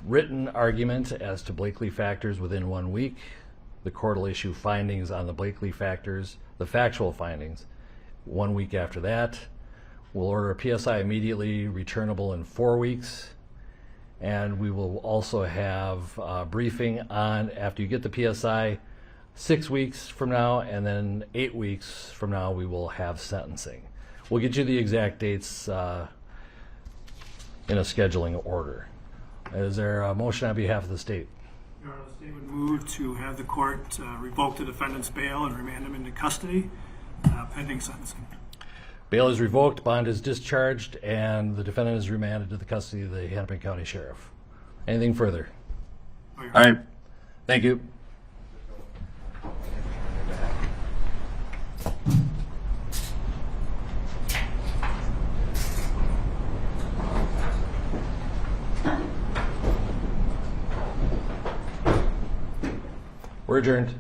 written argument as to Blakely factors within 1 week. The court will issue findings on the Blakely factors, the factual findings, 1 week after that. We'll order a PSI immediately, returnable in 4 weeks. And we will also have a briefing on, after you get the PSI, 6 weeks from now, and then 8 weeks from now we will have sentencing. We'll get you the exact dates in a scheduling order. Is there a motion on behalf of the state? Your Honor, the state would move to have the court revoke the defendant's bail and remand him into custody pending sentencing. Bail is revoked, bond is discharged, and the defendant is remanded to the custody of the Hennepin County Sheriff. Anything further? Oh, All right. Thank you. We're adjourned.